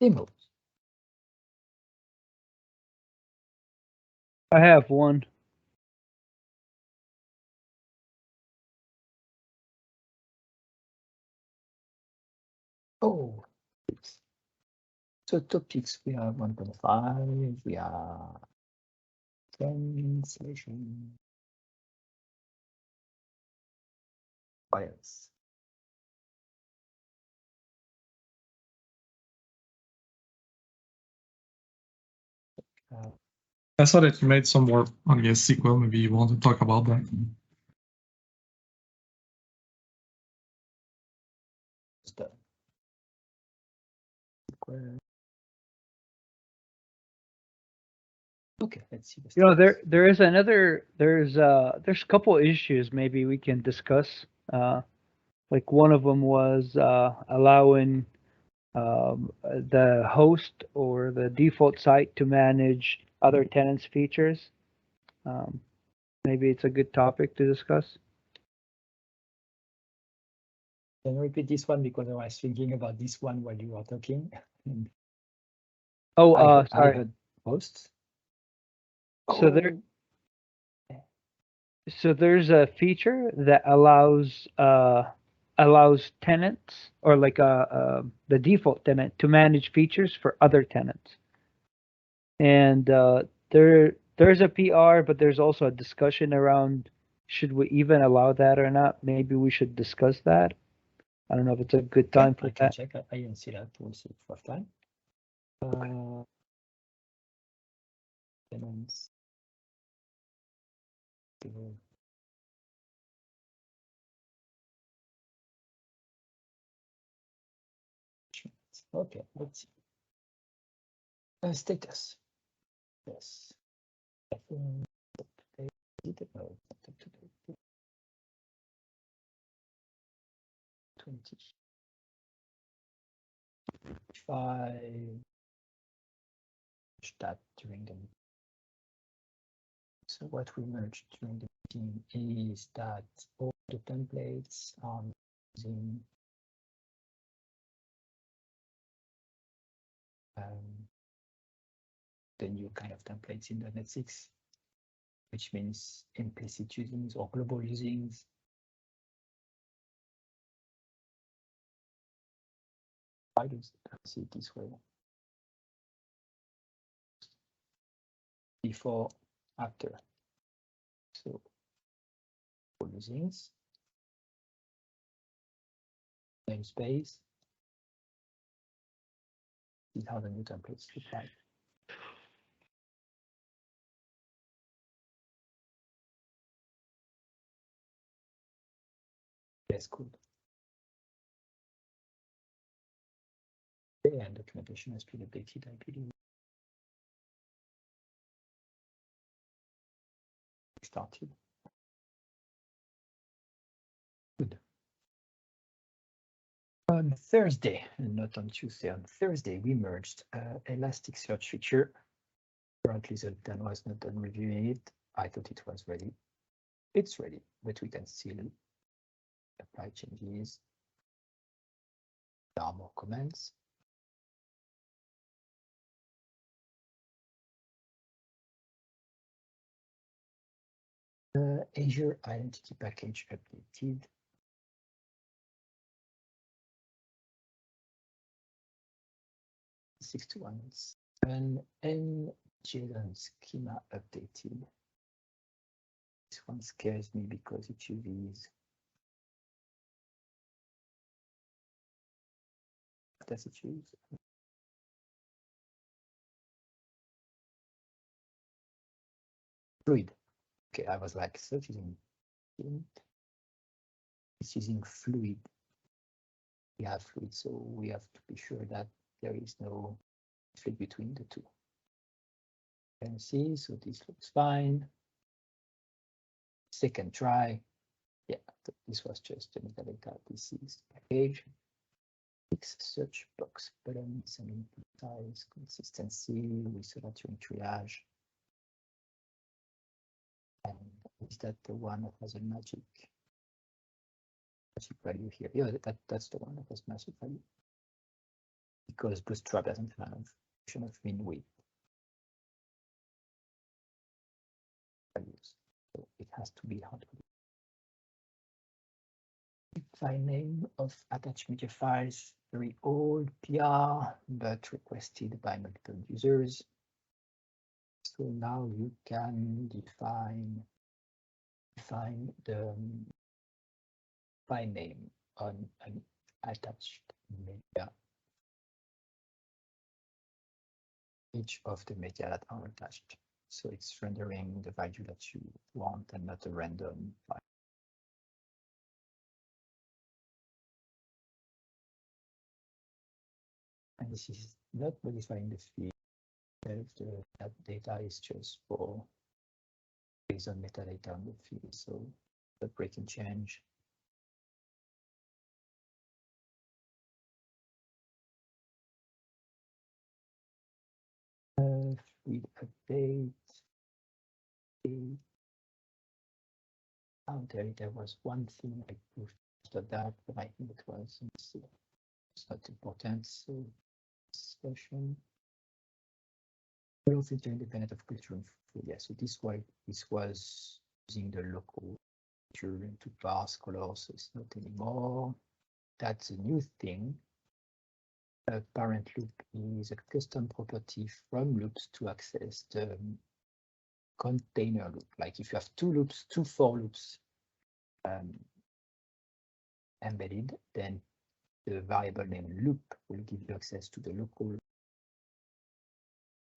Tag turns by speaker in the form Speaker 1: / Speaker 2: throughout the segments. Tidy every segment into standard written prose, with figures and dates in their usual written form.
Speaker 1: Demos.
Speaker 2: I have one.
Speaker 1: Oh, so topics, we have 1.5, we have translation. Files.
Speaker 3: I saw that you made some work on the SQL. Maybe you want to talk about that.
Speaker 1: Okay, let's see.
Speaker 2: You know, there's a couple issues maybe we can discuss. Like one of them was allowing the host or the default site to manage other tenants' features. Maybe it's a good topic to discuss.
Speaker 1: Can you repeat this one, because I was thinking about this one while you were talking.
Speaker 2: Oh,
Speaker 1: I
Speaker 2: sorry.
Speaker 1: heard hosts.
Speaker 2: So there's a feature that allows tenants, or like the default tenant, to manage features for other tenants. And there's a PR, but there's also a discussion around should we even allow that or not. Maybe we should discuss that. I don't know if it's a good time for
Speaker 1: I can
Speaker 2: that.
Speaker 1: check. I didn't see that. We'll see first time. Tenants. Okay, let's see. Status. Yes. I think no, 25. That during the. So what we merged during the meeting is that all the templates are using the new kind of templates in the .NET 6, which means implicit usings or global usings. Why does it see it this way? Before, after. So global usings, namespace. This is how the new templates look like. That's good. And documentation has been updated, I believe. Started. Good. On Thursday, and not on Tuesday, on Thursday, we merged Elasticsearch feature. Currently, Dan was not done reviewing it. I thought it was ready. It's ready, but we can still apply changes. There are more comments. Azure.Identity package updated. And NJsonSchema updated. This one scares me because it uses. What does it use? Fluid. Okay, I was like, so it's using fluid. We have fluid, so we have to be sure that there is no conflict between the two. You can see, so this looks fine. Second try. Yeah, this was just a metadata. This is package. Fix search box buttons and input size, consistency, we saw that during triage. And is that the one that has a magic value here? Yeah, that's the one that has magic value. because Bootstrap doesn't have a function of min width values. So it has to be hard. File name of attached media files, very old PR, but requested by multiple users. So now you can define the file name on an attached media. Each of the media that are attached. So it's rendering the value that you want and not a random file. And this is not modifying the field. That data is just for based on metadata on the field. So the breaking change. Field update. Oh, there was one thing I pushed at that, but I think it was it's not important. So session. Will filter independent of culture and food. Yeah, so this was using the local feature to parse colors, so it's not anymore. That's a new thing. A parent loop is a custom property from loops to access the container loop. Like if you have two loops, two for loops embedded, then the variable name loop will give you access to the local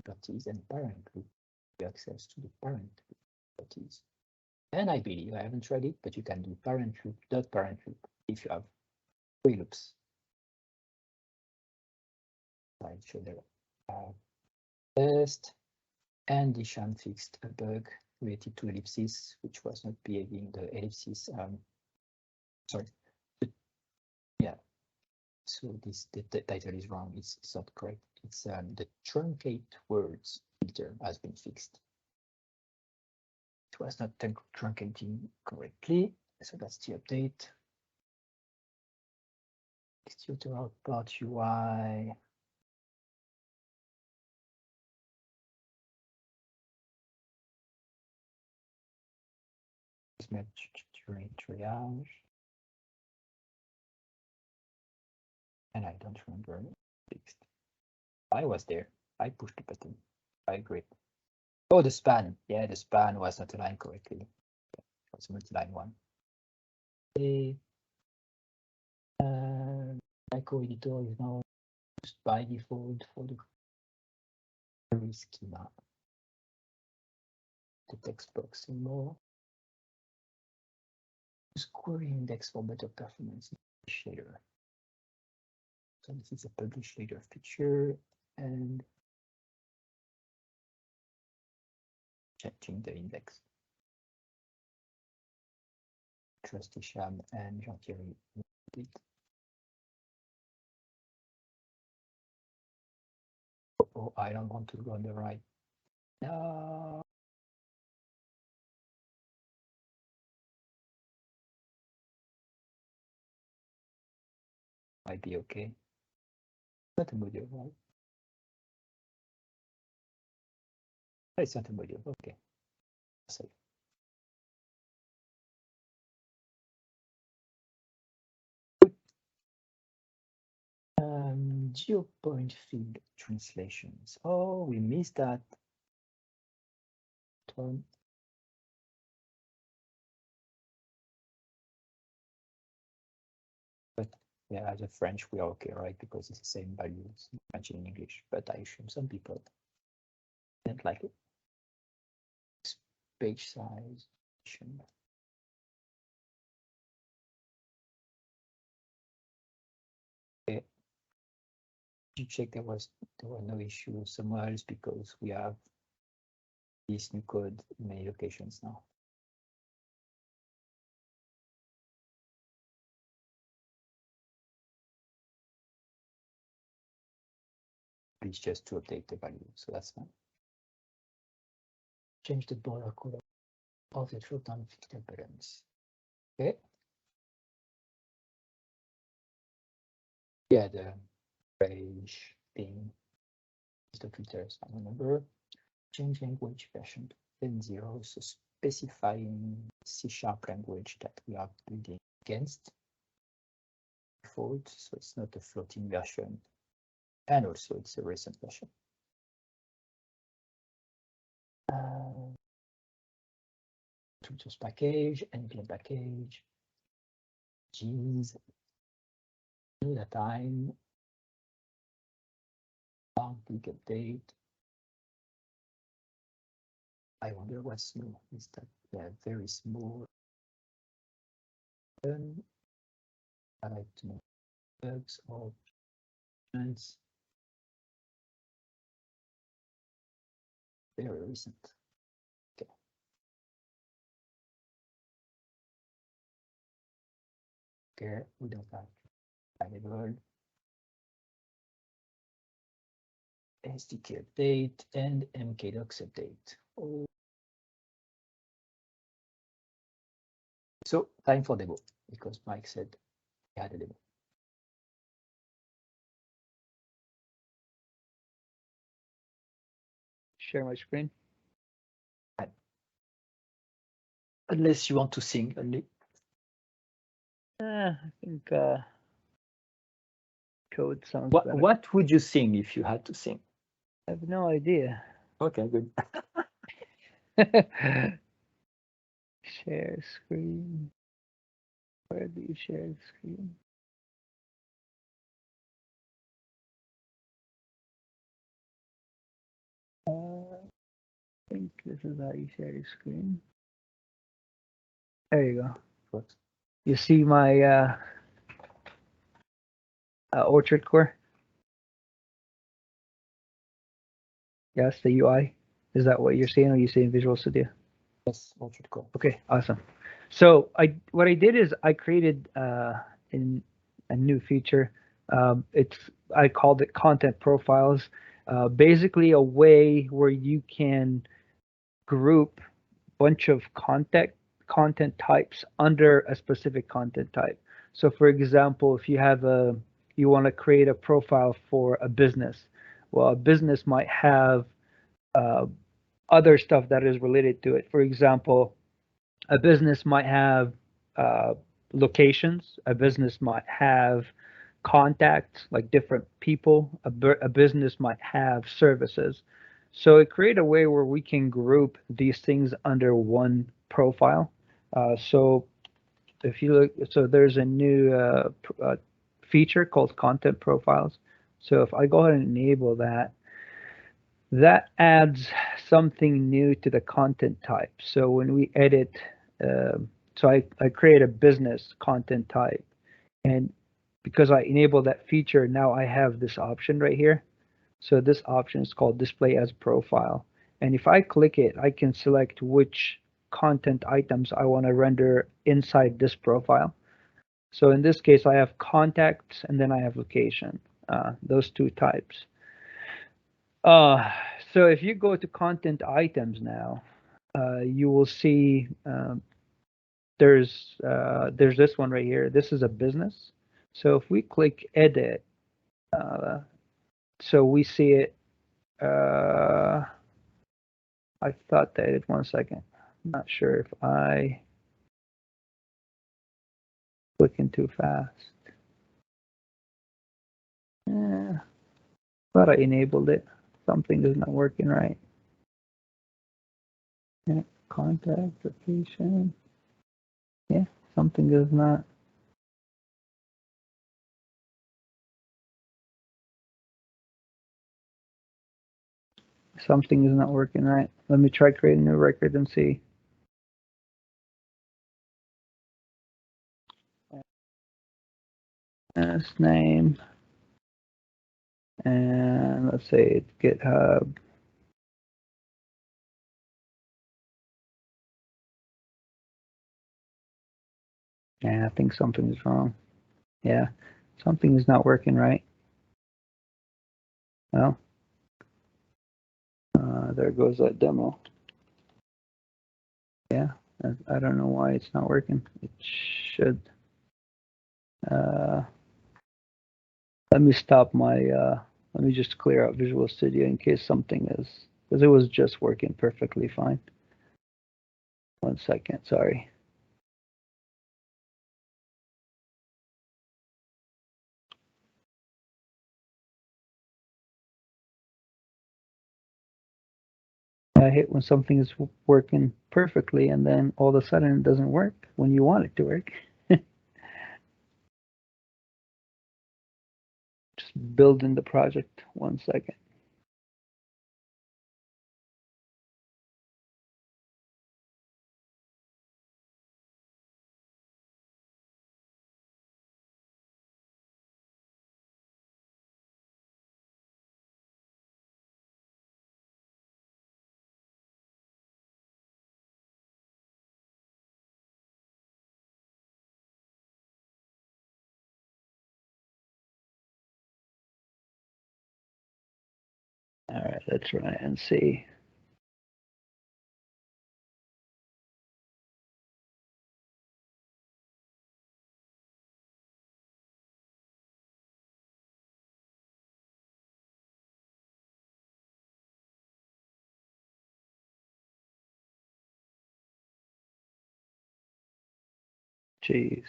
Speaker 1: properties, and parent loop give you access to the parent properties. And I believe, I haven't tried it, but you can do parent loop dot parent loop if you have three loops. I'll show the test. And Dishan fixed a bug related to ellipsis, which was not behaving the ellipsis. Sorry. Yeah. So the title is wrong. It's not correct. It's the truncate words filter has been fixed. It was not truncating correctly. So that's the update. Executor output UI. During triage. And I don't remember fixed. I was there. I pushed the button. I agree. Oh, the span. Yeah, the span was not aligned correctly. It was multi-line one. The monaco-editor is now used by default for the query schema. The text box and more. Use QueryIndex for better performance in PublishLater. So this is a PublishLater feature and changing the index. Trust Isham and Jean-Thierry did. Oh, I don't want to go on the right. No. Might be okay. Not a module, right? It's not a module. Okay. Safe. GeoPointField translations. Oh, we missed that one. But yeah, as a French, we are okay, right? Because it's the same values in French and in English. But I assume some people didn't like it. Page size. Okay. You check there were no issues somewhere else because we have this new code in many locations now. Please just to update the value, so that's fine. Change the border color of the drop-down filter buttons. Okay. Yeah, page being the filters, I remember. Change language version to 10.0, so specifying C# language that we are building against default, so it's not a floating version, and also it's a recent version. Contributors package, npm package, genes, NodaTime, Markdig update. I wonder what's new. Is that they're very small? I like to know bugs or events. Very recent. Okay. Okay, we don't have available. SDK update and mkdocs update. Oh. So time for demo, because Mike said he had a demo.
Speaker 2: Share my screen.
Speaker 1: Unless you want to sing only.
Speaker 2: I think code sounds better.
Speaker 1: What would you sing if you had to sing?
Speaker 2: I have no idea.
Speaker 1: Okay, good.
Speaker 2: Share screen. Where do you share the screen? I think this is how you share your screen. There you go.
Speaker 1: What?
Speaker 2: You see my Orchard Core? Yes, the UI. Is that what you're seeing, or are you seeing Visual Studio?
Speaker 1: Yes, OrchardCore.
Speaker 2: Okay, awesome. So what I did is I created in a new feature. I called it content profiles. Basically, a way where you can group a bunch of content types under a specific content type. So, for example, if you want to create a profile for a business, well, a business might have other stuff that is related to it. For example, a business might have locations. A business might have contacts, like different people. A business might have services. So it created a way where we can group these things under one profile. So if you look, so there's a new feature called content profiles. So if I go ahead and enable that, that adds something new to the content type. So when we edit, so I create a business content type, and because I enable that feature, now I have this option right here. So this option is called display as profile. And if I click it, I can select which content items I want to render inside this profile. So in this case, I have contacts and then I have location, those two types. So if you go to content items now, you will see there's this one right here. This is a business. So if we click edit, so we see it. I thought that it 1 second. I'm not sure if I clicking too fast. Yeah, but I enabled it. Something is not working right. Yeah, contact location. Yeah, something is not. Something is not working right. Let me try creating a new record and see. This name. And let's say it's GitHub. Yeah, I think something is wrong. Yeah, something is not working right. Well, there goes that demo. Yeah, I don't know why it's not working. It should. Let me stop my, let me just clear out Visual Studio in case something is, because it was just working perfectly fine. 1 second, sorry. I hate when something is working perfectly and then all of a sudden it doesn't work when you want it to work. Just building the project. 1 second. All right, let's try and see. Jeez.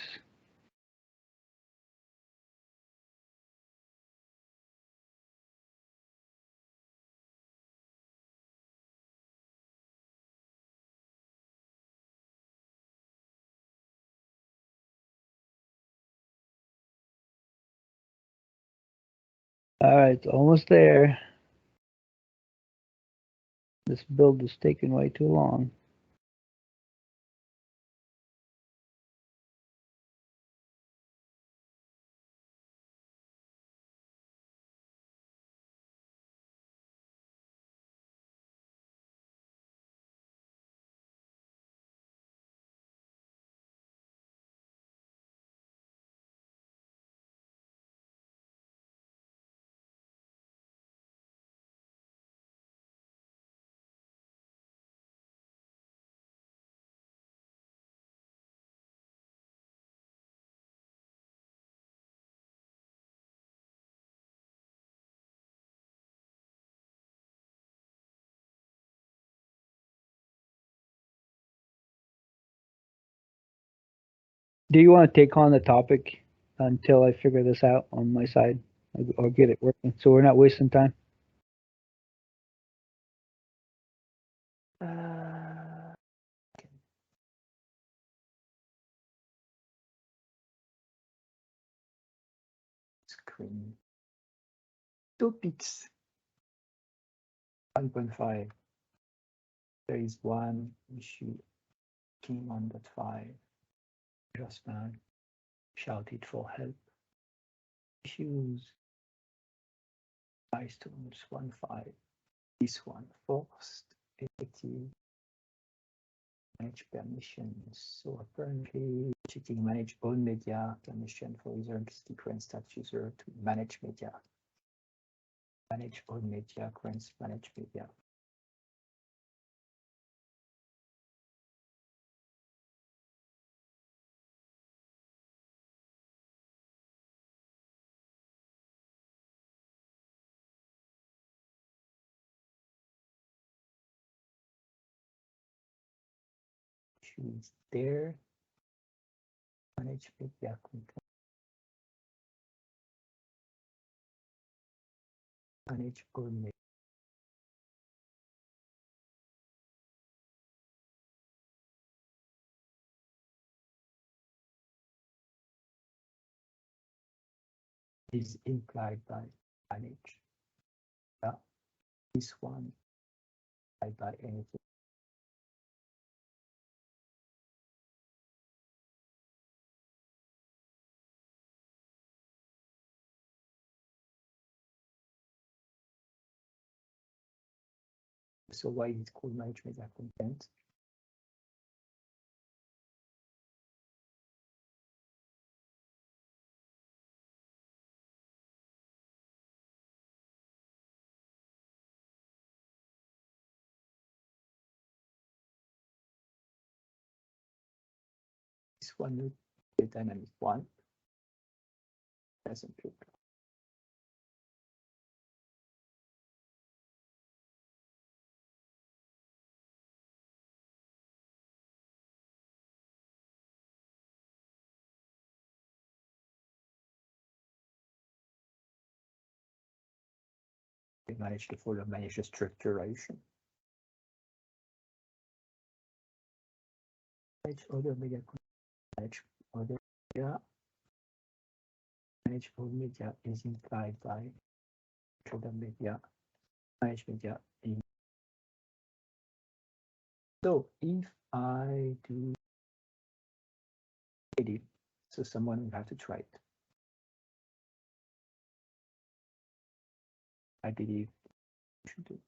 Speaker 2: All right, it's almost there. This build is taking way too long. Do you want to take on the topic until I figure this out on my side or get it working so we're not wasting time?
Speaker 1: Screen. Topics. 1.5. There is one issue. King 1.5. Just now shouted for help. Issues. Milestones 1.5. This one forced effective. Manage permissions. So apparently checking manage all media permission for user current stat user to manage media. Manage all media, current manage media. Choose there. Manage media content. Manage all media. Is implied by manage. Yeah. This one implied by anything. So why is it called manage media content? This one, the dynamic one, doesn't look. Manage the folder, manage the structuration. Manage other media, manage other media. Manage all media is implied by other media. Manage media in. So if I do edit, so someone will have to try it. I believe you should do.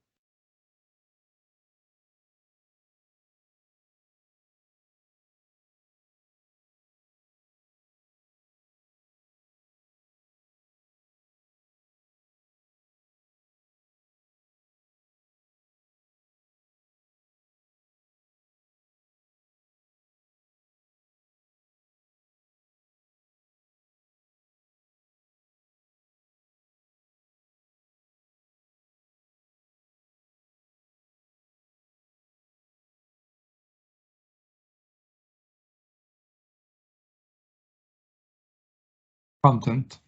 Speaker 3: Content.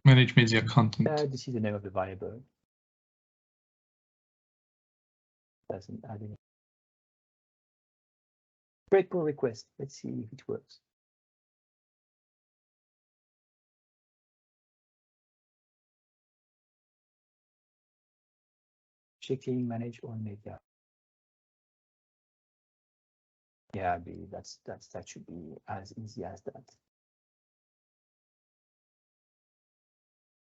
Speaker 3: Manage media content.
Speaker 1: This is the name of the variable. Doesn't add any. Great pull request. Let's see if it works. Checking manage all media. Yeah, I believe that should be as easy as that.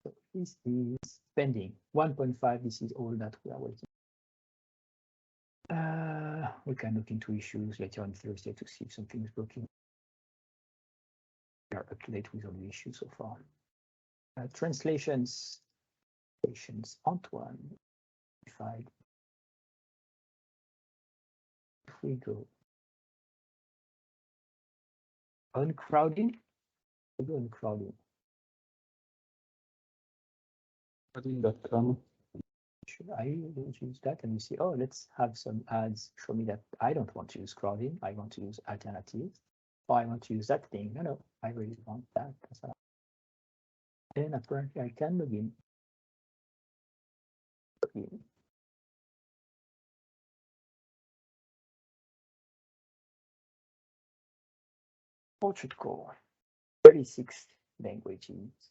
Speaker 1: So this is pending 1.5. This is all that we are waiting. We can look into issues later on Thursday to see if something is broken. We are up to date with all the issues so far. Translations. Antoine. If we go uncrowding, we go uncrowding.
Speaker 4: Crowding.com.
Speaker 1: Should I use that? And you see, oh, let's have some ads show me that I don't want to use crowding. I want to use alternatives. Or I want to use that thing. No, I really want that. Then apparently I can log in. OrchardCore, 36 languages.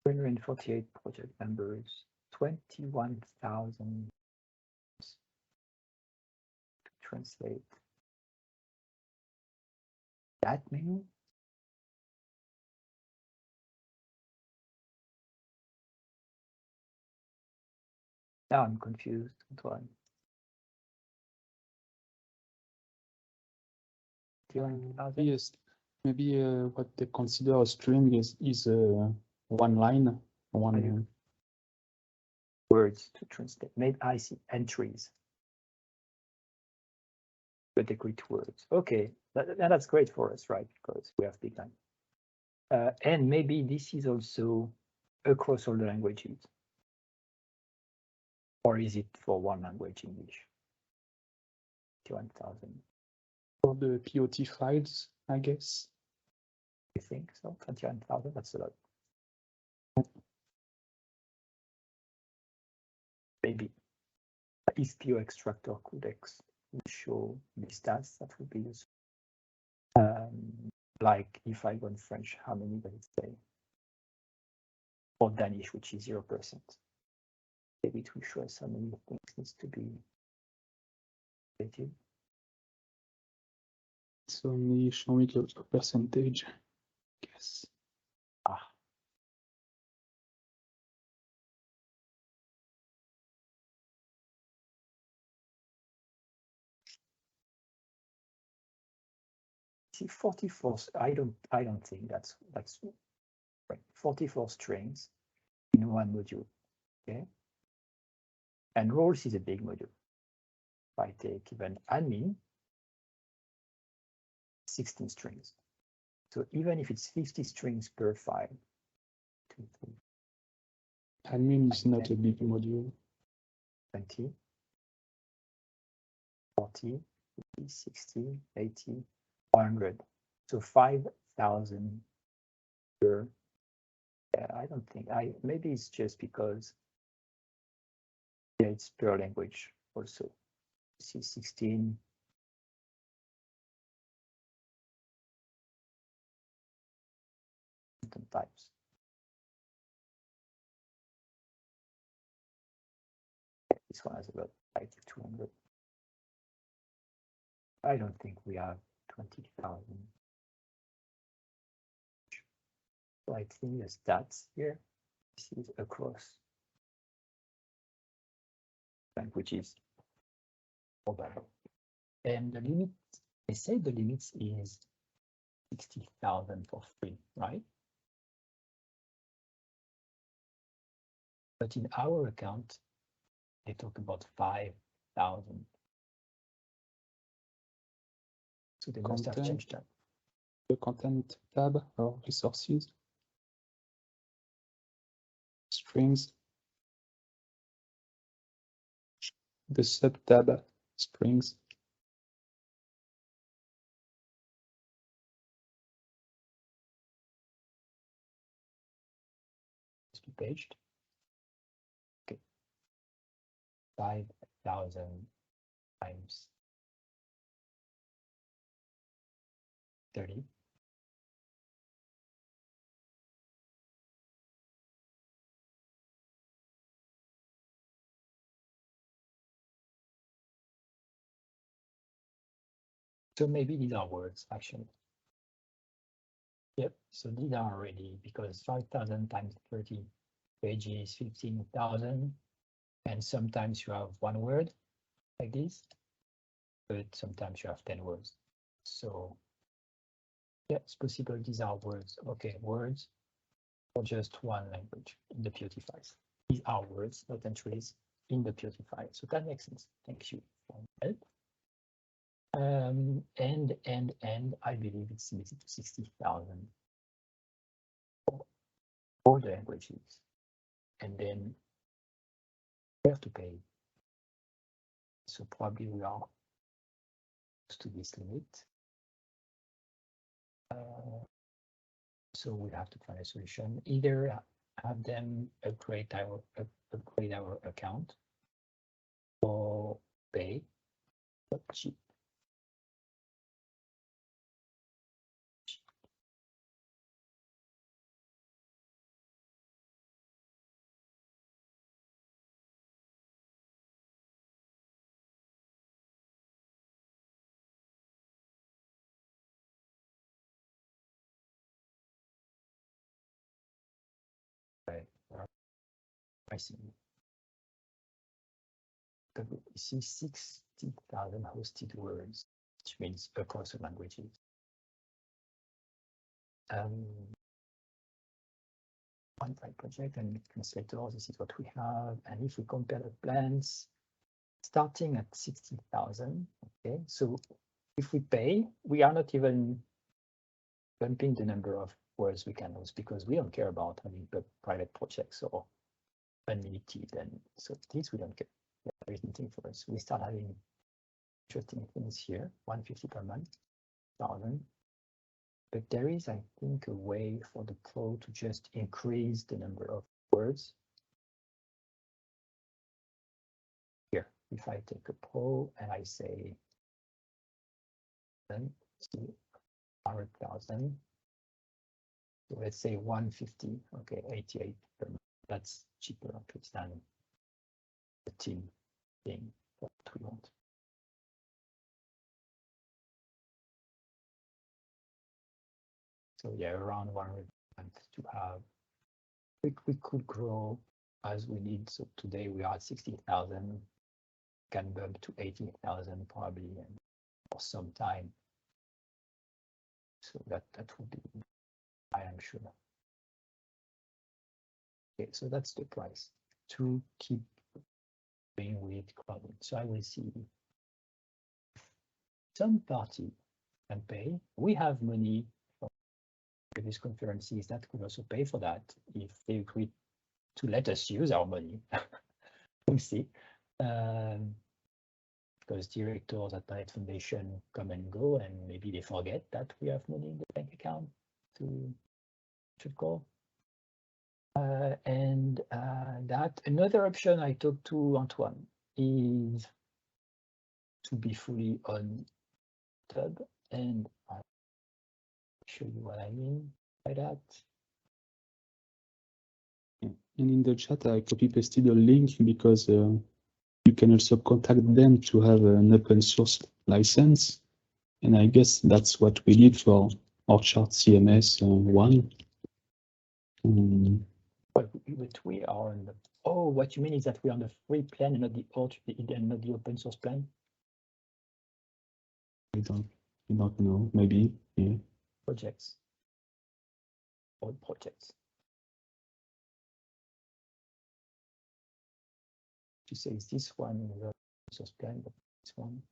Speaker 1: And 48 project members, 21,000 to translate. That many? Now I'm confused, Antoine.
Speaker 4: Yes, maybe what they consider a string is one line,
Speaker 1: words to translate. Maybe I see entries. Category words. Okay, that's great for us, right? Because we have big time. And maybe this is also across all the languages. Or is it for one language, English? 21,000.
Speaker 4: For the POT files, I guess.
Speaker 1: You think so? 21,000, that's a lot. Maybe. If PO extractor codex will show the stats, that would be useful. Like if I go in French, how many does it say? Or Danish, which is 0%. Maybe it will show us how many things needs to be updated.
Speaker 4: So only show me the percentage, I guess.
Speaker 1: Ah. See, 44. I don't think that's right. 44 strings in one module. Okay. And roles is a big module. If I take even admin, 16 strings. So even if it's 50 strings per file,
Speaker 4: Admin is not a big module.
Speaker 1: 20, 40, 50, 60, 80, 100. So 5,000 per. I don't think maybe it's just because it's per language also. See 16. Types. This one has about 200. I don't think we have 20,000. So I think the stats here, this is across languages. And the limit, they say the limit is 60,000 for free, right? But in our account, they talk about 5,000. So they must have changed that.
Speaker 4: The content tab or resources, strings, the sub tab strings.
Speaker 1: Paged. Okay. 5,000 times 30. So maybe these are words actually. Yep, so these are already, because 5,000 times 30 pages, 15,000. And sometimes you have one word like this, but sometimes you have 10 words. So yeah, it's possible these are words. Okay, words for just one language in the POT files. These are words, not entries in the POT file. So that makes sense. Thank you for help. And I believe it's limited to 60,000 for all the languages. And then we have to pay. So probably we are close to this limit. So we have to find a solution. Either have them upgrade our account or pay, but cheap. Pricing. You see 60,000 hosted words, which means across the languages. One file project and translator, this is what we have. And if we compare the plans, starting at 60,000, okay, so if we pay, we are not even bumping the number of words we can host because we don't care about having private projects or unlimited, and so this we don't care. There is nothing for us. We start having interesting things here, 150 per month, 1,000. But there is, I think, a way for the pro to just increase the number of words. Here, if I take a pro and I say, then see 100,000. So let's say 150, okay, 88 per month. That's cheaper than the team thing that we want. So yeah, around 100 to have. We could grow as we need. So today we are at 60,000. Can bump to 80,000 probably, and for some time. So that would be, I am sure. Okay, so that's the price to keep going with cloud. So I will see some party can pay. We have money from previous conferences that could also pay for that if they agree to let us use our money. We'll see. Because directors at Planet Foundation come and go, and maybe they forget that we have money in the bank account to OrchardCore. And that another option I talked to Antoine is to be fully on Tub, and I'll show you what I mean by that.
Speaker 4: And in the chat, I copy pasted a link because you can also contact them to have an open source license. And I guess that's what we did for OrchardCMS 1.
Speaker 1: But we are on the, oh, what you mean is that we're on the free plan and not the open source plan?
Speaker 4: I don't know, maybe, yeah.
Speaker 1: Projects. All projects. To say is this one in the open source plan, but this one.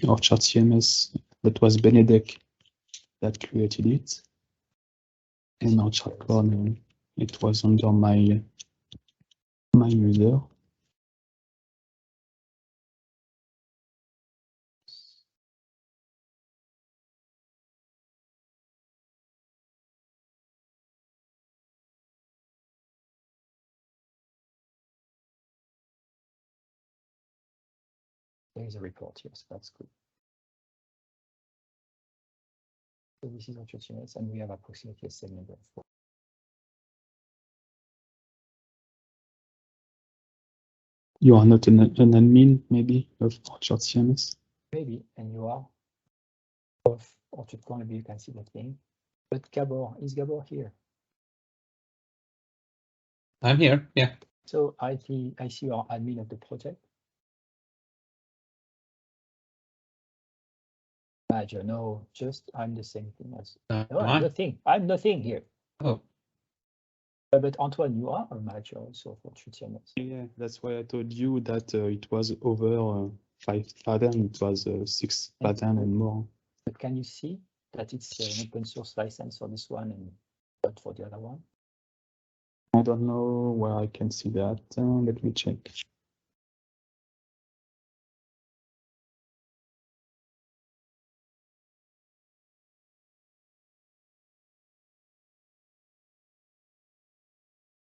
Speaker 4: OrchardCMS, that was Benedek that created it. And OrchardCore, it was under my user.
Speaker 1: There is a report here, so that's good. So this is OrchardCMS, and we have approximately a same number of 4.
Speaker 4: You are not an admin, maybe, of OrchardCMS?
Speaker 1: Maybe, and you are of OrchardCore, maybe you can see that thing. But Gabor, is Gabor here?
Speaker 5: I'm here, yeah.
Speaker 1: So I see you are admin of the project. Manager, no, just I'm the same thing as. No, I'm nothing. I'm nothing here.
Speaker 5: Oh,
Speaker 1: But Antoine, you are a manager also for OrchardCMS.
Speaker 4: Yeah, that's why I told you that it was over 5,000, it was 6,000 and more.
Speaker 1: But can you see that it's an open source license for this one and not for the other one?
Speaker 4: I don't know where I can see that. Let me check.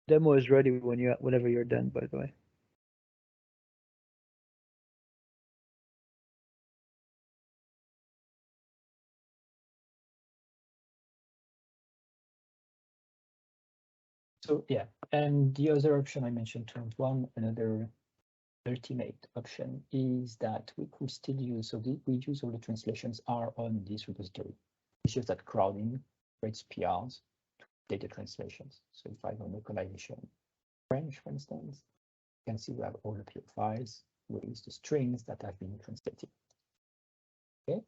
Speaker 2: Demo is ready whenever you're done, by the way.
Speaker 1: So yeah, and the other option I mentioned to Antoine, another ultimate option is that we could still use, so we use all the translations are on this repository. It's just that crowding creates PRs to data translations. So if I go localization French, for instance, you can see we have all the PR files with the strings that have been translated. Okay,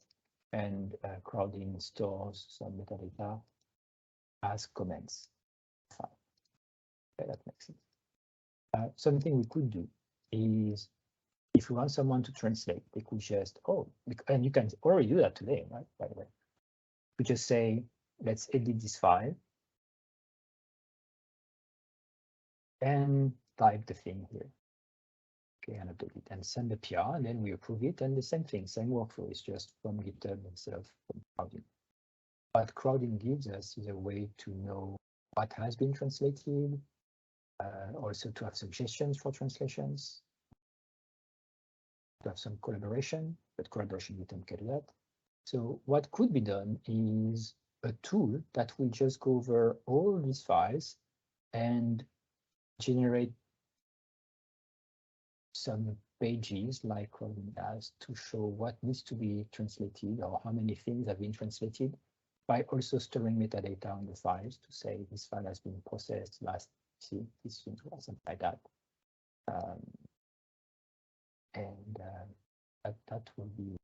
Speaker 1: and crowding stores some metadata as comments. Fine. Okay, that makes sense. Something we could do is if you want someone to translate, they could just, and you can already do that today, right? By the way, we just say, let's edit this file and type the thing here. Okay, and update it and send the PR, and then we approve it. And the same thing, same workflow, is just from GitHub instead of from crowding. What crowding gives us is a way to know what has been translated, also to have suggestions for translations, to have some collaboration, but collaboration we don't get that. So what could be done is a tool that will just go over all these files and generate some pages like crowding does to show what needs to be translated or how many things have been translated, by also storing metadata on the files to say this file has been processed last, see, this or something like that. That will be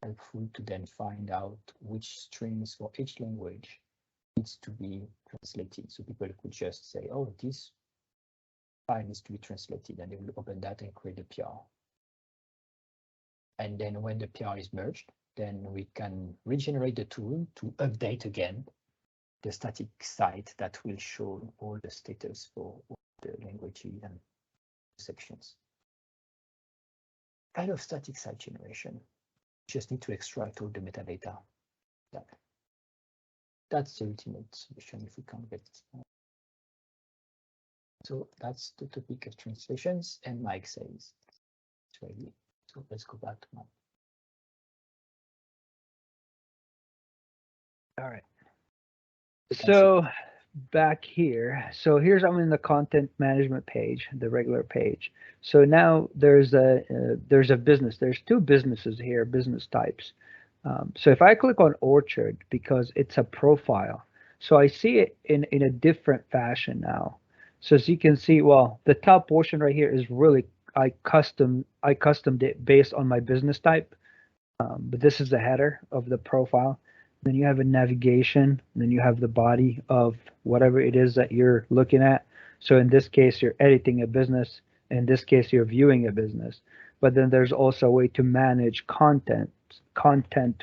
Speaker 1: helpful to then find out which strings for each language needs to be translated. So people could just say, oh, this file needs to be translated, and they will open that and create a PR. And then when the PR is merged, then we can regenerate the tool to update again the static site that will show all the status for all the languages and sections. Kind of static site generation. Just need to extract all the metadata. That's the ultimate solution if we can get it. So that's the topic of translations, and Mike says it's ready. So let's go back to Mike.
Speaker 2: All right. So back here, so here's I'm in the content management page, the regular page. So now there's a business. There's two businesses here, business types. So if I click on Orchard, because it's a profile, so I see it in a different fashion now. So as you can see, well, the top portion right here is really I customed it based on my business type. But this is the header of the profile. Then you have a navigation, and then you have the body of whatever it is that you're looking at. So in this case, you're editing a business. In this case, you're viewing a business. But then there's also a way to manage content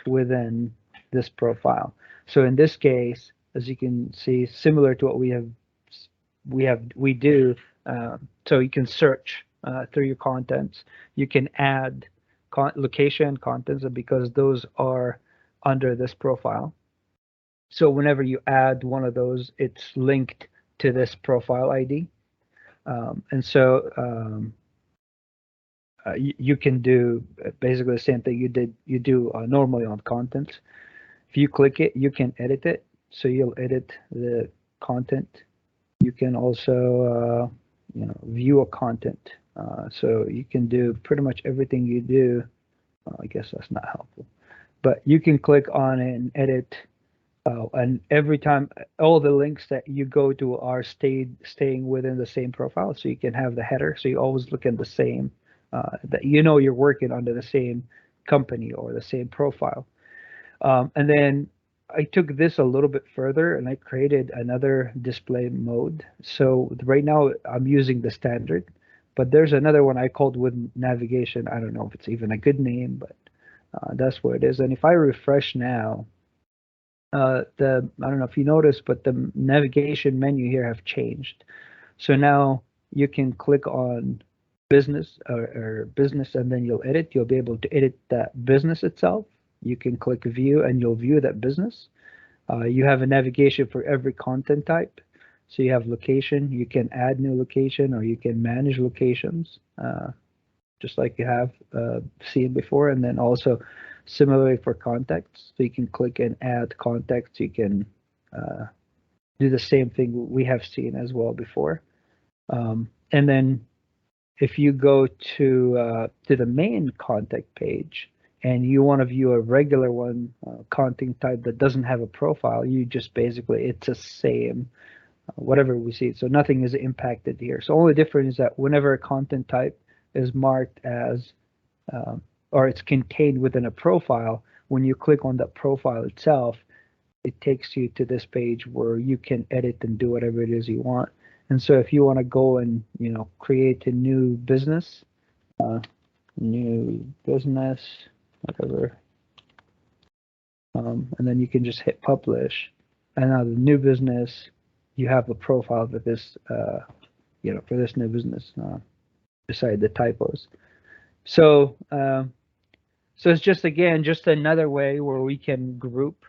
Speaker 2: within this profile. So in this case, as you can see, similar to what we do. So you can search through your contents. You can add location contents, because those are under this profile. So whenever you add one of those, it's linked to this profile ID. And so you can do basically the same thing you do normally on content. If you click it, you can edit it. So you'll edit the content. You can also view a content. So you can do pretty much everything you do. I guess that's not helpful. But you can click on it and edit, and every time all the links that you go to are staying within the same profile. So you can have the header, so you always look at the same, that you're working under the same company or the same profile. And then I took this a little bit further and I created another display mode. So right now I'm using the standard, but there's another one I called with navigation. I don't know if it's even a good name, but that's what it is. And if I refresh now, I don't know if you noticed, but the navigation menu here have changed. So now you can click on business or business, and then you'll edit. You'll be able to edit that business itself. You can click view and you'll view that business. You have a navigation for every content type. So you have location, you can add new location, or you can manage locations, just like you have seen before. And then also similarly for context, so you can click and add context. You can do the same thing we have seen as well before. And then if you go to the main contact page and you want to view a regular one, content type that doesn't have a profile, you just basically, it's the same, whatever we see. So nothing is impacted here. So only difference is that whenever a content type is marked as, or it's contained within a profile, when you click on that profile itself, it takes you to this page where you can edit and do whatever it is you want. And so if you want to go and, create a new business, whatever, and then you can just hit publish. And now the new business, you have a profile for this, for this new business, beside the typos. So, so it's just another way where we can group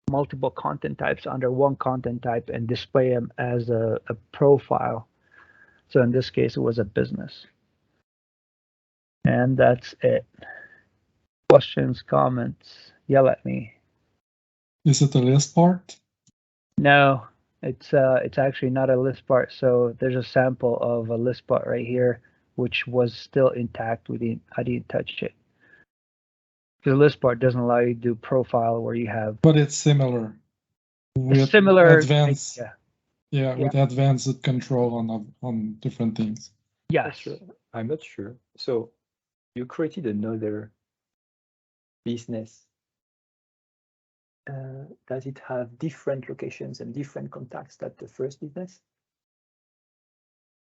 Speaker 2: multiple content types under one content type and display them as a profile. So in this case, it was a business. And that's it. Questions, comments, yell at me.
Speaker 3: Is it a ListPart?
Speaker 2: No, it's actually not a ListPart. So there's a sample of a ListPart right here, which was still intact. I didn't touch it. The ListPart doesn't allow you to do profile where you have.
Speaker 3: But it's similar. With
Speaker 2: similar.
Speaker 3: Advanced, with advanced control on different things.
Speaker 2: Yes.
Speaker 1: I'm not sure. So you created another business. Does it have different locations and different contacts than the first business?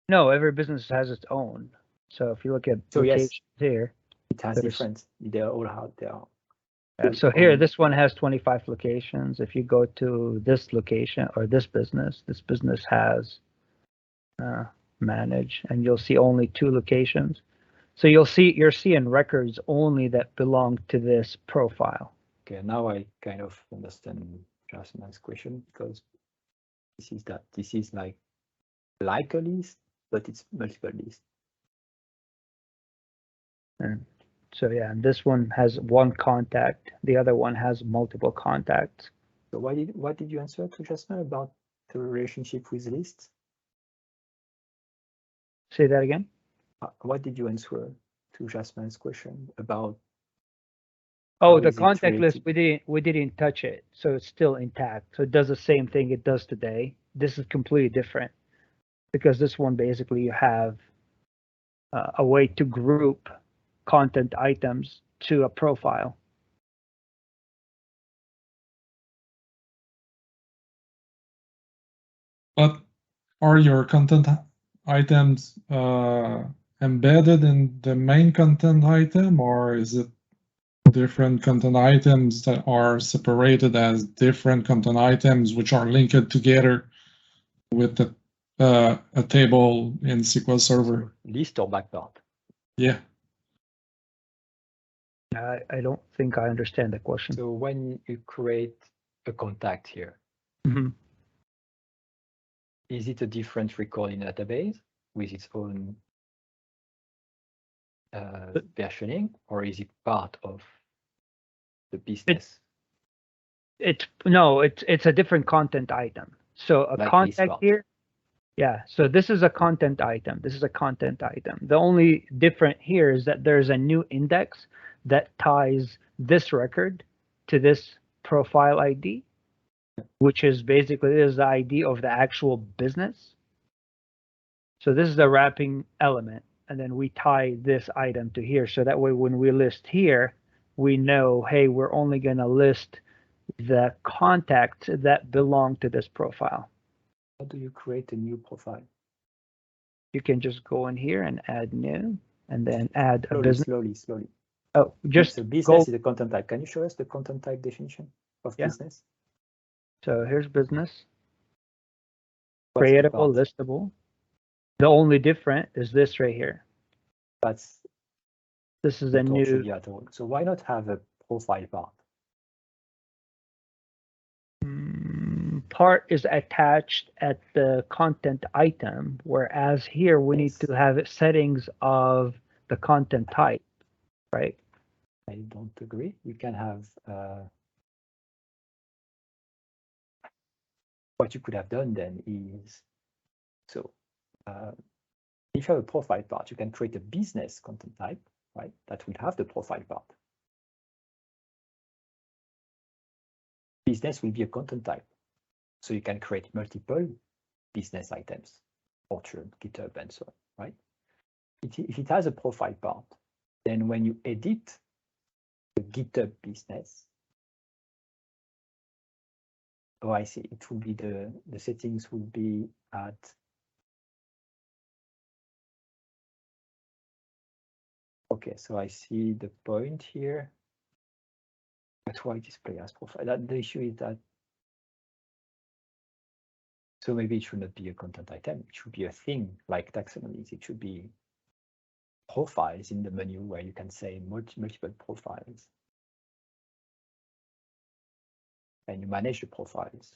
Speaker 2: No, every business has its own. So if you look at locations here,
Speaker 1: It has different. They all have their.
Speaker 2: So here, this one has 25 locations. If you go to this location or this business has manage, and you'll see only 2 locations. So you're seeing records only that belong to this profile.
Speaker 1: Okay, now I kind of understand Jasmine's question, because this is like a list, but it's multiple lists.
Speaker 2: And so yeah, and this one has 1 contact. The other one has multiple contacts.
Speaker 1: So what did you answer to Jasmine about the relationship with lists?
Speaker 2: Say that again.
Speaker 1: What did you answer to Jasmine's question about?
Speaker 2: Oh, the contact list, we didn't touch it, so it's still intact. So it does the same thing it does today. This is completely different, because this one basically you have a way to group content items to a profile.
Speaker 3: But are your content items embedded in the main content item, or is it different content items that are separated as different content items which are linked together with a table in SQL Server?
Speaker 1: List or backpart?
Speaker 3: Yeah.
Speaker 2: I don't think I understand the question.
Speaker 1: So when you create a contact here, is it a different record in a database with its own versioning, or is it part of the business?
Speaker 2: It's a different content item. So a
Speaker 1: like
Speaker 2: contact
Speaker 1: ListPart.
Speaker 2: here, yeah. So this is a content item. This is a content item. The only different here is that there's a new index that ties this record to this profile ID, which is basically the ID of the actual business. So this is a wrapping element, and then we tie this item to here. So that way, when we list here, we know, hey, we're only going to list the contacts that belong to this profile.
Speaker 1: How do you create a new profile?
Speaker 2: You can just go in here and add new, and then add a business.
Speaker 1: Slowly.
Speaker 2: Oh, just
Speaker 1: so business is a content type. Can you show us the content type definition of business?
Speaker 2: So here's business.
Speaker 1: What's
Speaker 2: Creatable, listable. The only different is this right here. This is a new.
Speaker 1: So why not have a profile part?
Speaker 2: Part is attached at the content item, whereas here we need to have settings of the content type, right?
Speaker 1: I don't agree. We can have what you could have done then is, so if you have a profile part, you can create a business content type, right? That will have the profile part. Business will be a content type. So you can create multiple business items, Orchard, GitHub, and so on, right? If it has a profile part, then when you edit the GitHub business, oh, I see, it will be the settings will be at okay, so I see the point here. That's why display as profile. The issue is that so maybe it should not be a content item. It should be a thing like taxonomies. It should be profiles in the menu where you can say multiple profiles. And you manage the profiles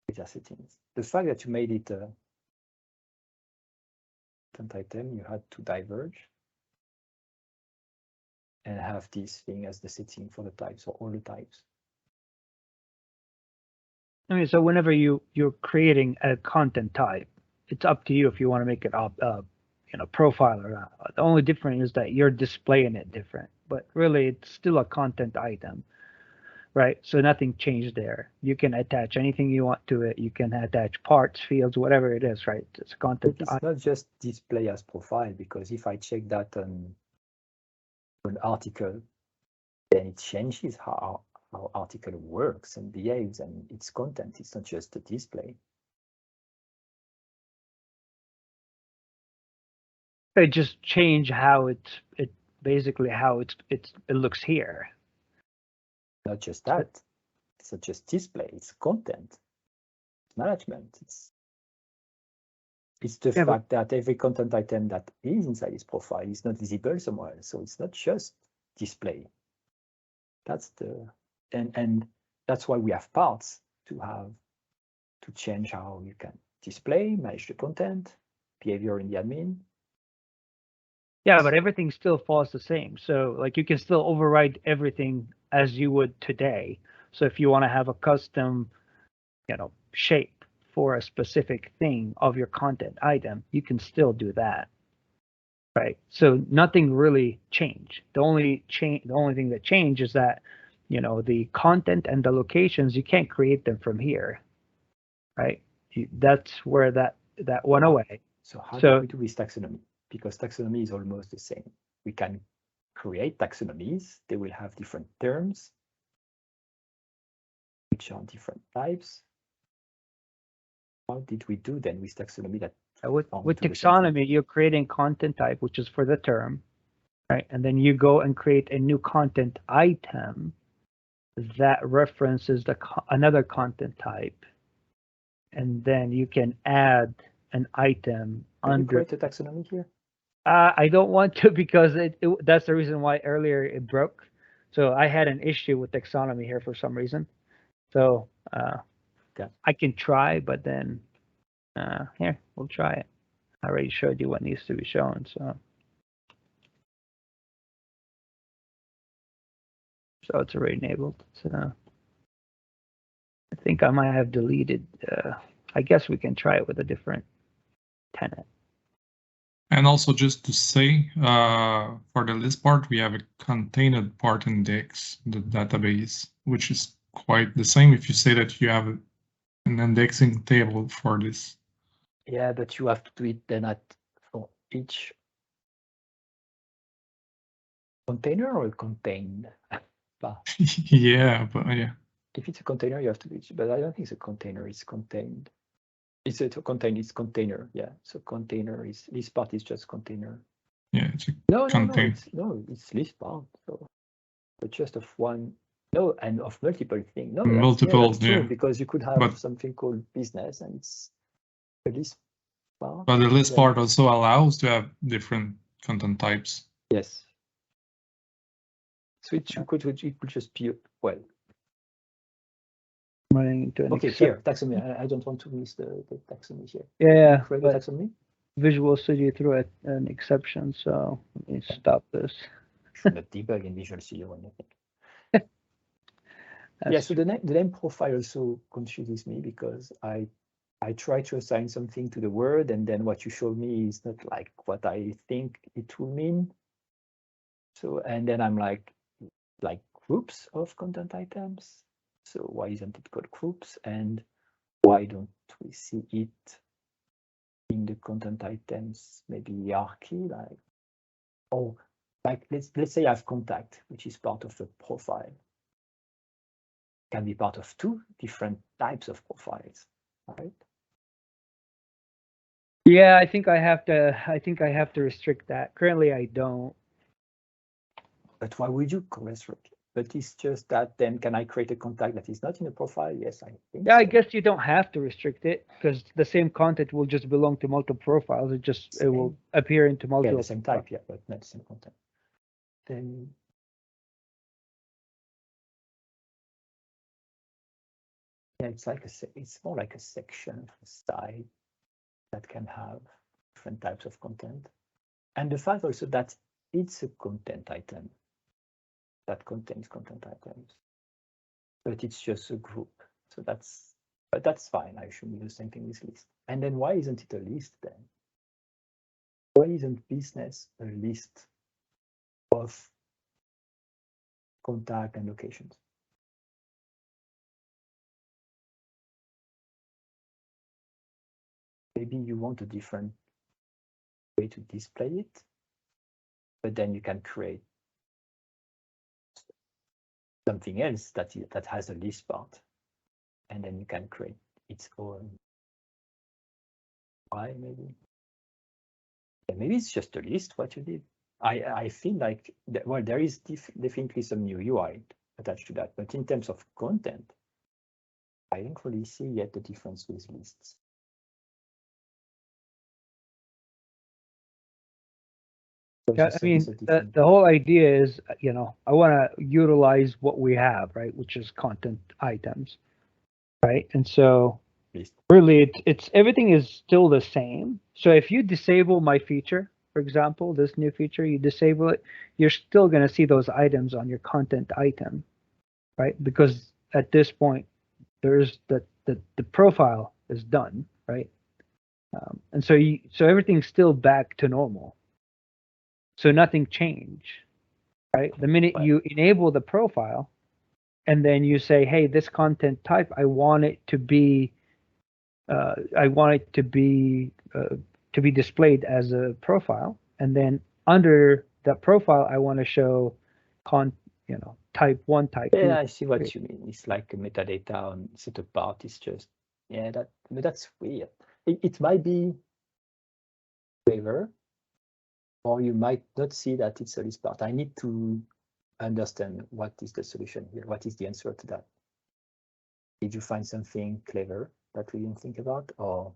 Speaker 1: with your settings. The fact that you made it a content item, you had to diverge and have this thing as the setting for the types or all the types.
Speaker 2: I mean, so whenever you're creating a content type, it's up to you if you want to make it profile or not. The only difference is that you're displaying it different, but really it's still a content item, right? So nothing changed there. You can attach anything you want to it. You can attach parts, fields, whatever it is, right? It's a content
Speaker 1: item. It's not just display as profile, because if I check that on an article, then it changes how article works and behaves and its content. It's not just a display.
Speaker 2: It just change how it basically how it looks here.
Speaker 1: Not just that. It's not just display. It's content management. It's the fact that every content item that is inside this profile is not visible somewhere. So it's not just display. That's and that's why we have parts to change how you can display, manage the content, behavior in the admin.
Speaker 2: Yeah, but everything still falls the same. So like you can still override everything as you would today. So if you want to have a custom, shape for a specific thing of your content item, you can still do that. Right. So nothing really changed. The only thing that changed is that, the content and the locations, you can't create them from here. Right. That's where that went away.
Speaker 1: So how do we do with taxonomy? Because taxonomy is almost the same. We can create taxonomies. They will have different terms, which are different types. How did we do then with taxonomy?
Speaker 2: With taxonomy, you're creating content type, which is for the term, right? And then you go and create a new content item that references another content type. And then you can add an item under.
Speaker 1: You create a taxonomy here?
Speaker 2: I don't want to, because that's the reason why earlier it broke. So I had an issue with taxonomy here for some reason. So I can try, but then here, we'll try it. I already showed you what needs to be shown. So it's already enabled. So I think I might have deleted. I guess we can try it with a different tenant.
Speaker 3: And also just to say, for the ListPart, we have a contained part index, the database, which is quite the same if you say that you have an indexing table for this.
Speaker 1: Yeah, but you have to do it then for each container or contained.
Speaker 3: Yeah, but yeah.
Speaker 1: If it's a container, you have to do it, but I don't think it's a container, it's contained. It's a contained, it's container, yeah. So container is, ListPart is just container.
Speaker 3: Yeah, it's a
Speaker 1: no, it's ListPart. So, but just of one, and of multiple things. No, that's true, because you could have something called business and it's a ListPart.
Speaker 3: But the ListPart also allows to have different content types.
Speaker 1: Yes. So it could just be, well.
Speaker 2: Running into
Speaker 1: okay, here, taxonomy. I don't want to miss the taxonomy here.
Speaker 2: Yeah.
Speaker 1: Create the taxonomy?
Speaker 2: Visual Studio threw an exception, so let me stop this.
Speaker 1: Should not debug in Visual Studio or anything. Yeah, so the name profile also confuses me, because I try to assign something to the word, and then what you show me is not like what I think it will mean. So, and then I'm like groups of content items. So why isn't it called groups? And why don't we see it in the content items, maybe hierarchy, let's say I have contact, which is part of the profile. Can be part of two different types of profiles, right?
Speaker 2: Yeah, I think I have to restrict that. Currently, I don't.
Speaker 1: But why would you restrict? But it's just that then can I create a contact that is not in a profile? Yes, I think.
Speaker 2: Yeah, so. I guess you don't have to restrict it, because the same content will just belong to multiple profiles. It will appear into multiple.
Speaker 1: Yeah, the same type, yeah, but not the same content. Then yeah, it's more like a section, a site that can have different types of content. And the fact also that it's a content item that contains content items, but it's just a group. So that's fine. I should do the same thing with list. And then why isn't it a list then? Why isn't business a list of contact and locations? Maybe you want a different way to display it, but then you can create something else that has a list part, and then you can create its own. Why maybe? Yeah, maybe it's just a list what you did. I feel like, well, there is definitely some new UI attached to that, but in terms of content, I don't really see yet the difference with lists.
Speaker 2: Yeah, I mean, the whole idea is, I want to utilize what we have, right, which is content items, right? And so really, it's everything is still the same. So if you disable my feature, for example, this new feature, you disable it, you're still going to see those items on your content item, right? Because at this point, there's the profile is done, right? And so everything's still back to normal. So nothing changed, right? The minute you enable the profile, and then you say, "Hey, this content type, I want it to be displayed as a profile," and then under that profile, I want to show type 1, type 2.
Speaker 1: Yeah, I see what you mean. It's like a metadata on certain part. It's just, yeah, that's weird. It might be clever, or you might not see that it's a list part. I need to understand what is the solution here. What is the answer to that? Did you find something clever that we didn't think about, or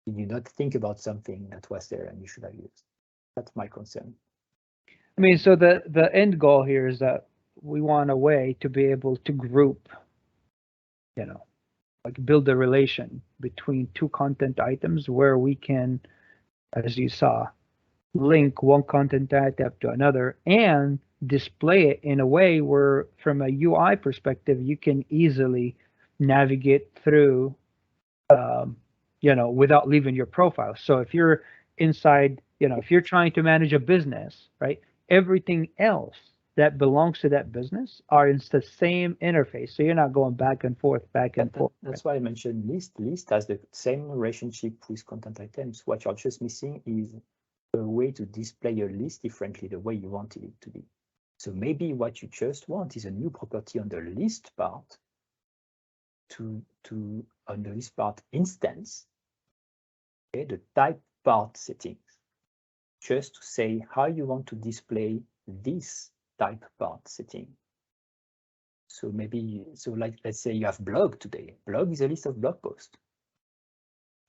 Speaker 1: did you not think about something that was there and you should have used? That's my concern.
Speaker 2: I mean, so the end goal here is that we want a way to be able to group, like build a relation between two content items where we can, as you saw, link one content item to another and display it in a way where, from a UI perspective, you can easily navigate through, without leaving your profile. So if you're inside, if you're trying to manage a business, right, everything else that belongs to that business are in the same interface. So you're not going back and forth.
Speaker 1: That's why I mentioned list. List has the same relationship with content items. What you're just missing is a way to display your list differently, the way you wanted it to be. So maybe what you just want is a new property on the list part on the list part instance, okay, the type part settings, just to say how you want to display this type part setting. So maybe, like, let's say you have blog today. Blog is a list of blog posts.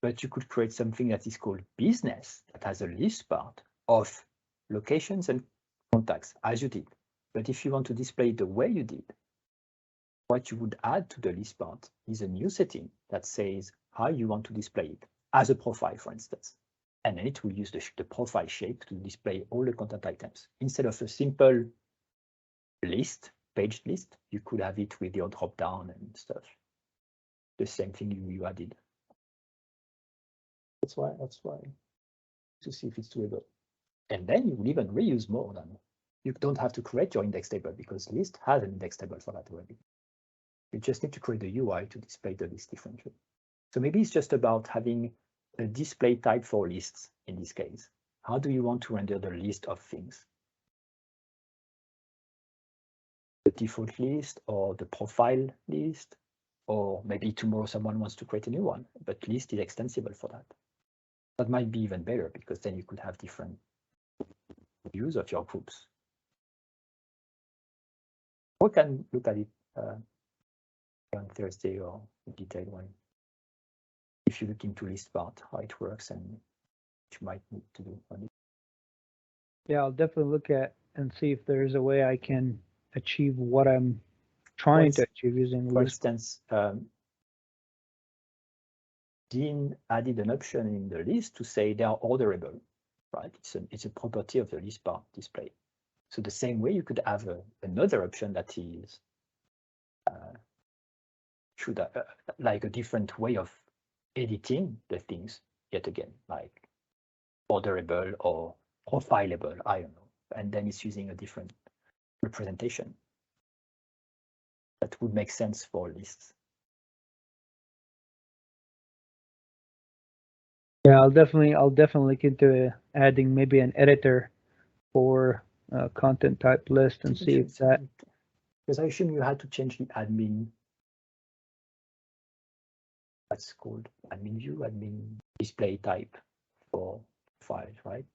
Speaker 1: But you could create something that is called business, that has a list part of locations and contacts, as you did. But if you want to display it the way you did, what you would add to the list part is a new setting that says how you want to display it, as a profile, for instance. And then it will use the profile shape to display all the content items. Instead of a simple list, paged list, you could have it with your drop down and stuff. The same thing you added. That's why to see if it's doable. And then you will even reuse more than you don't have to create your index table, because list has an index table for that already. You just need to create a UI to display the list differently. So maybe it's just about having a display type for lists in this case. How do you want to render the list of things? The default list or the profile list, or maybe tomorrow someone wants to create a new one, but list is extensible for that. That might be even better, because then you could have different views of your groups. We can look at it on Thursday or in detail when, if you look into ListPart, how it works and what you might need to do on it.
Speaker 2: Yeah, I'll definitely look at and see if there's a way I can achieve what I'm trying to achieve using.
Speaker 1: For instance, Dean added an option in the list to say they are orderable, right? It's a property of the ListPart display. So the same way you could have another option that is like a different way of editing the things yet again, like orderable or profilable, I don't know. And then it's using a different representation that would make sense for lists.
Speaker 2: Yeah, I'll definitely look into adding maybe an editor for content type list and see if that.
Speaker 1: Because I assume you had to change the admin. That's called admin view, admin display type for files, right?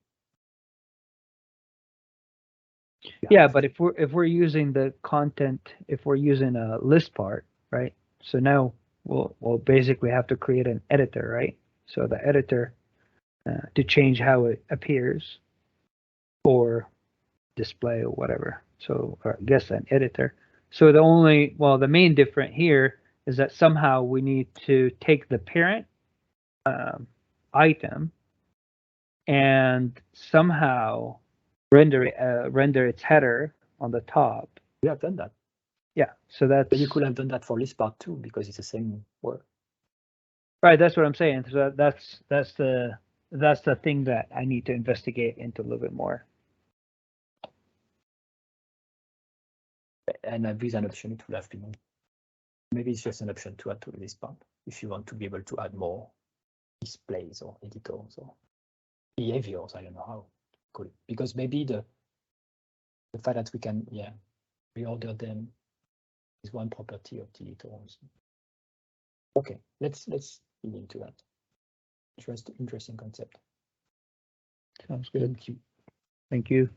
Speaker 2: Yeah, but if we're using the content, if we're using a ListPart, right? So now we'll basically have to create an editor, right? So the editor to change how it appears or display or whatever. So or I guess an editor. So the main difference here is that somehow we need to take the parent item and somehow render its header on the top.
Speaker 1: We have done that.
Speaker 2: Yeah, so
Speaker 1: But you could have done that for ListPart too, because it's the same word.
Speaker 2: Right, that's what I'm saying. So that's the thing that I need to investigate into a little bit more.
Speaker 1: And with an option, it would have been, maybe it's just an option to add to ListPart if you want to be able to add more displays or editors or behaviors. I don't know how to call it, because maybe the fact that we can reorder them is one property of the editor also. Okay, let's get into that. Interesting concept.
Speaker 2: Sounds good.
Speaker 1: Thank you.
Speaker 2: Thank you.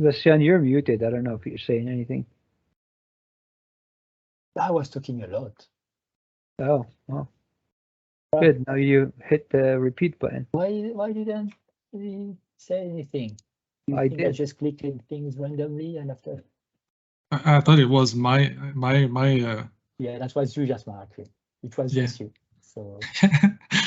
Speaker 2: Lucian, you're muted. I don't know if you're saying anything.
Speaker 1: I was talking a lot.
Speaker 2: Oh, well. Good. Now you hit the repeat button.
Speaker 1: Why didn't we say anything? You
Speaker 2: I
Speaker 1: think I
Speaker 2: did.
Speaker 1: just clicking things randomly and after?
Speaker 3: I thought it was my.
Speaker 1: Yeah, that was you, just actually. It was
Speaker 3: Yeah.
Speaker 1: just you. So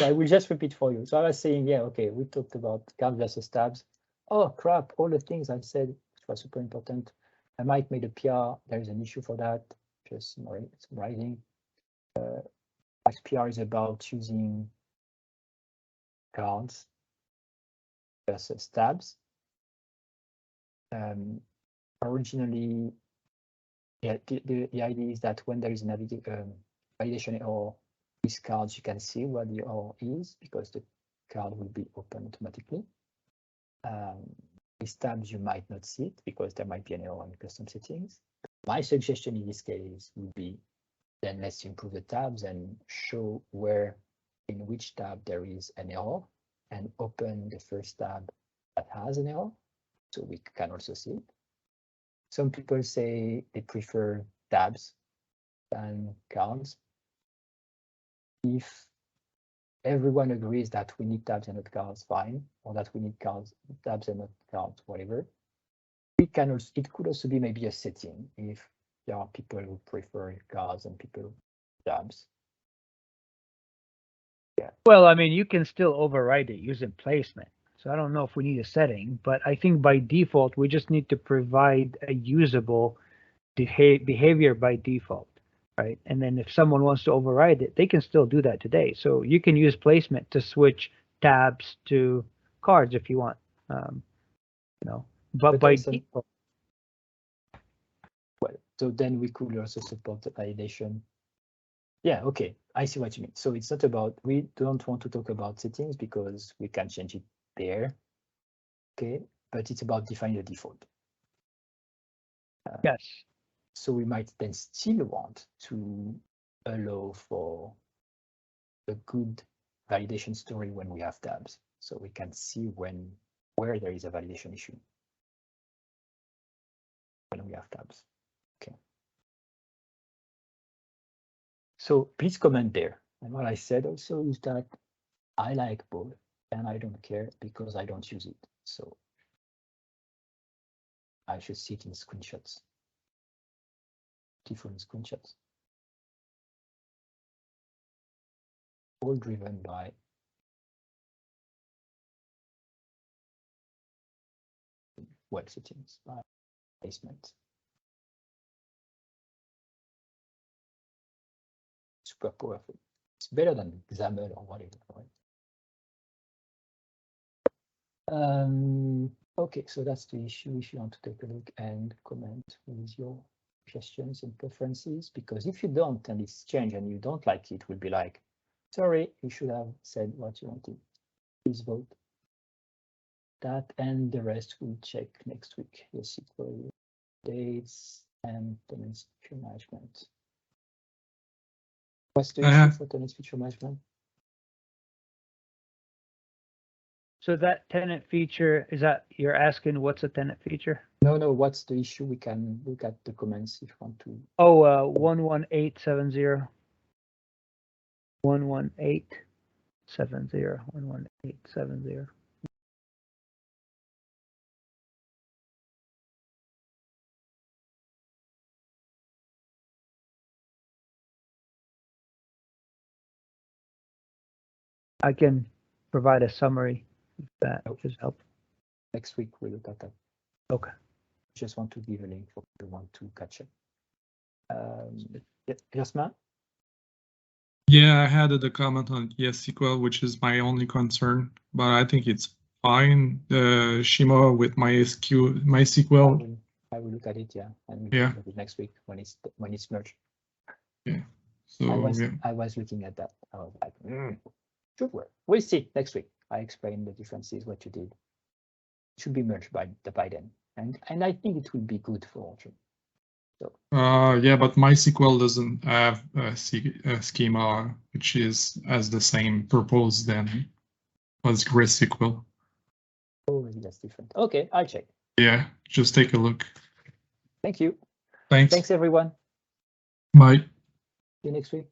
Speaker 1: I will just repeat for you. So I was saying, yeah, okay, we talked about cards versus tabs. Oh crap, all the things I said, which was super important. I might make a PR. There is an issue for that. Just summarizing. PR is about using cards versus tabs. Originally, yeah, the idea is that when there is an validation error with cards, you can see where the error is because the card will be open automatically. With tabs, you might not see it because there might be an error in custom settings. My suggestion in this case would be Then let's improve the tabs and show where in which tab there is an error and open the first tab that has an error so we can also see it. Some people say they prefer tabs than cards. If everyone agrees that we need tabs and not cards, fine, or that we need tabs and not cards, whatever. We can also, it could also be maybe a setting if there are people who prefer cards and people who tabs. Yeah.
Speaker 2: Well, I mean, you can still override it using placement. So I don't know if we need a setting, but I think by default, we just need to provide a usable behavior by default, right? And then if someone wants to override it, they can still do that today. So you can use placement to switch tabs to cards if you want, you know. But by default,
Speaker 1: well, so then we could also support the validation. Yeah, okay, I see what you mean. So it's not about, we don't want to talk about settings because we can change it there. Okay, but it's about defining the default.
Speaker 2: yes.
Speaker 1: So we might then still want to allow for a good validation story when we have tabs. So we can see where there is a validation issue when we have tabs. Okay. So please comment there. And what I said also is that I like both and I don't care because I don't use it. So I should see it in screenshots. Different screenshots. All driven by web settings, by placement. Super powerful. It's better than XAML or whatever, right? Okay, so that's the issue. If you want to take a look and comment with your suggestions and preferences, because if you don't and it's changed and you don't like it, will be like, sorry, you should have said what you wanted. Please vote. That and the rest we'll check next week. Your SQL dates and tenant feature management. What's the issue for tenant feature management?
Speaker 2: So that tenant feature, is that you're asking what's a tenant feature?
Speaker 1: No, what's the issue? We can look at the comments if you want to.
Speaker 2: Oh, 11870. 11870. 11870. I can provide a summary if that is helpful.
Speaker 1: Next week we'll look at that.
Speaker 2: Okay.
Speaker 1: Just want to give a link for everyone to catch up. Yes, ma'am?
Speaker 3: Yeah, I had a comment on ES-SQL, which is my only concern, but I think it's fine. The schema with MySQL.
Speaker 1: I will look at it, yeah, and
Speaker 3: yeah,
Speaker 1: look at it next week when it's merged.
Speaker 3: Yeah. So
Speaker 1: I was looking at that. I was like, should work. We'll see next week. I explain the differences, what you did. It should be merged by then, and I think it will be good for Orchard. So.
Speaker 3: Yeah, but MySQL doesn't have a schema which is as the same purpose than was GraphSQL.
Speaker 1: Oh, maybe that's different. Okay, I'll check.
Speaker 3: Yeah, just take a look.
Speaker 1: Thank you.
Speaker 3: Thanks.
Speaker 1: Thanks, everyone.
Speaker 3: Bye.
Speaker 1: See you next week.